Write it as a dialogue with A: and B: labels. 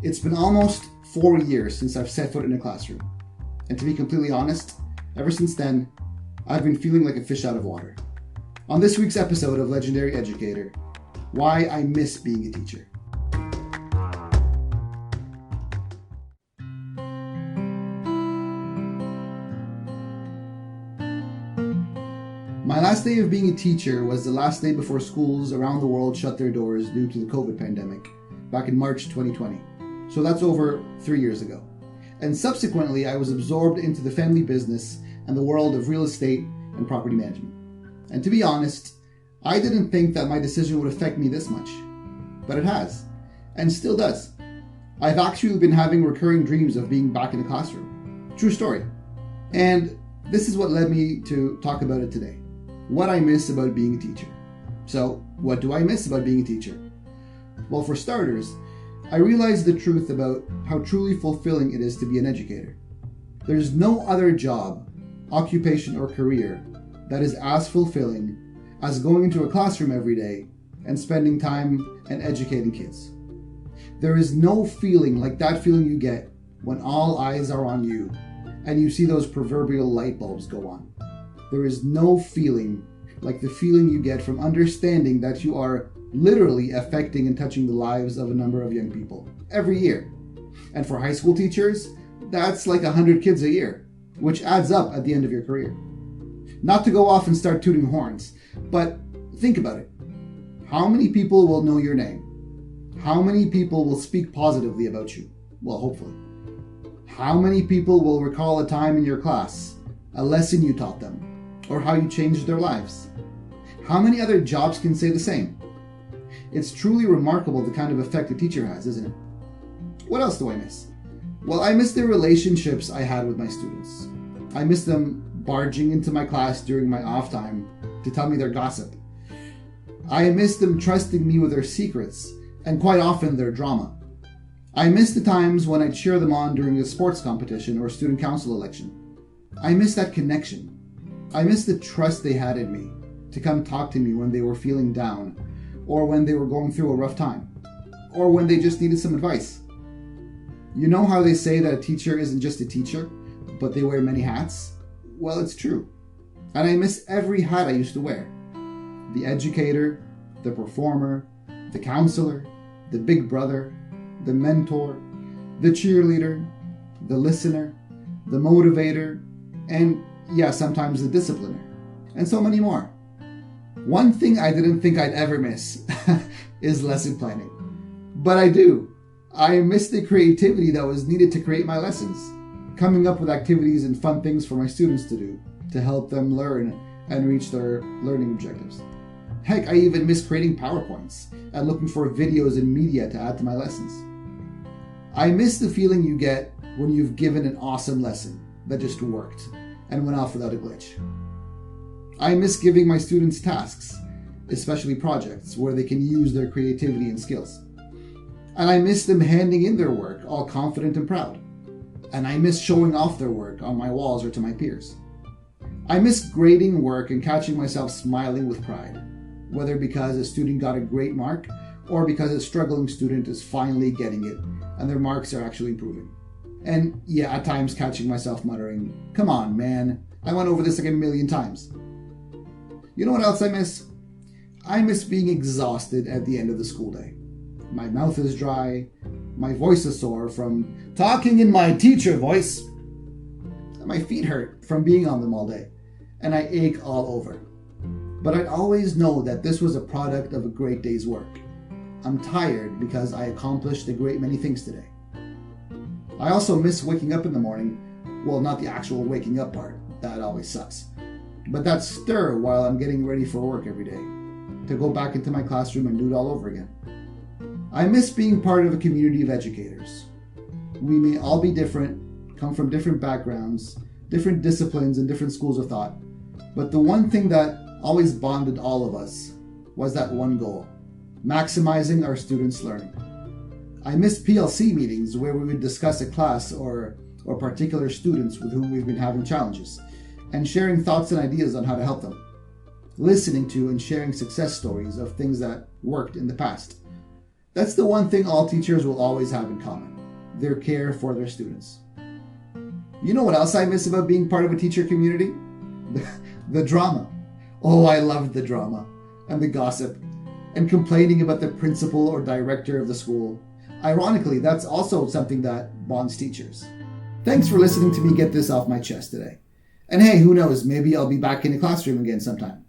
A: It's been almost 4 years since I've set foot in a classroom. And to be completely honest, ever since then, I've been feeling like a fish out of water. On this week's episode of Legendary Educator, why I miss being a teacher. My last day of being a teacher was the last day before schools around the world shut their doors due to the COVID pandemic, back in March 2020. So that's over 3 years ago. And subsequently, I was absorbed into the family business and the world of real estate and property management. And to be honest, I didn't think that my decision would affect me this much. But it has, and still does. I've actually been having recurring dreams of being back in the classroom. True story. And this is what led me to talk about it today. What I miss about being a teacher. So, what do I miss about being a teacher? Well, for starters, I realized the truth about how truly fulfilling it is to be an educator. There's no other job, occupation, or career that is as fulfilling as going into a classroom every day and spending time and educating kids. There is no feeling like that feeling you get when all eyes are on you and you see those proverbial light bulbs go on. There is no feeling like the feeling you get from understanding that you are literally affecting and touching the lives of a number of young people every year. And for high school teachers, that's like 100 kids a year, which adds up at the end of your career. Not to go off and start tooting horns, but think about it. How many people will know your name? How many people will speak positively about you? Well, hopefully. How many people will recall a time in your class, a lesson you taught them, or how you changed their lives? How many other jobs can say the same? It's truly remarkable the kind of effect a teacher has, isn't it? What else do I miss? Well, I miss the relationships I had with my students. I miss them barging into my class during my off time to tell me their gossip. I miss them trusting me with their secrets, and quite often their drama. I miss the times when I cheer them on during a sports competition or student council election. I miss that connection. I miss the trust they had in me to come talk to me when they were feeling down, or when they were going through a rough time, or when they just needed some advice. You know how they say that a teacher isn't just a teacher, but they wear many hats? Well, it's true. And I miss every hat I used to wear. The educator, the performer, the counselor, the big brother, the mentor, the cheerleader, the listener, the motivator, and sometimes the discipliner, and so many more. One thing I didn't think I'd ever miss is lesson planning. But I do. I miss the creativity that was needed to create my lessons, coming up with activities and fun things for my students to do to help them learn and reach their learning objectives. Heck, I even miss creating PowerPoints and looking for videos and media to add to my lessons. I miss the feeling you get when you've given an awesome lesson that just worked and went off without a glitch. I miss giving my students tasks, especially projects, where they can use their creativity and skills. And I miss them handing in their work all confident and proud. And I miss showing off their work on my walls or to my peers. I miss grading work and catching myself smiling with pride, whether because a student got a great mark or because a struggling student is finally getting it and their marks are actually improving. And at times catching myself muttering, "Come on, man, I went over this like a million times." You know what else I miss? I miss being exhausted at the end of the school day. My mouth is dry, my voice is sore from talking in my teacher voice, and my feet hurt from being on them all day, and I ache all over. But I'd always know that this was a product of a great day's work. I'm tired because I accomplished a great many things today. I also miss waking up in the morning. Well, not the actual waking up part. That always sucks. But that stir while I'm getting ready for work every day, to go back into my classroom and do it all over again. I miss being part of a community of educators. We may all be different, come from different backgrounds, different disciplines, and different schools of thought. But the one thing that always bonded all of us was that one goal: maximizing our students' learning. I miss PLC meetings where we would discuss a class or particular students with whom we've been having challenges, and sharing thoughts and ideas on how to help them. Listening to and sharing success stories of things that worked in the past. That's the one thing all teachers will always have in common. their care for their students. You know what else I miss about being part of a teacher community? The drama. Oh, I loved the drama and the gossip and complaining about the principal or director of the school. Ironically, that's also something that bonds teachers. Thanks for listening to me get this off my chest today. And hey, who knows, maybe I'll be back in the classroom again sometime.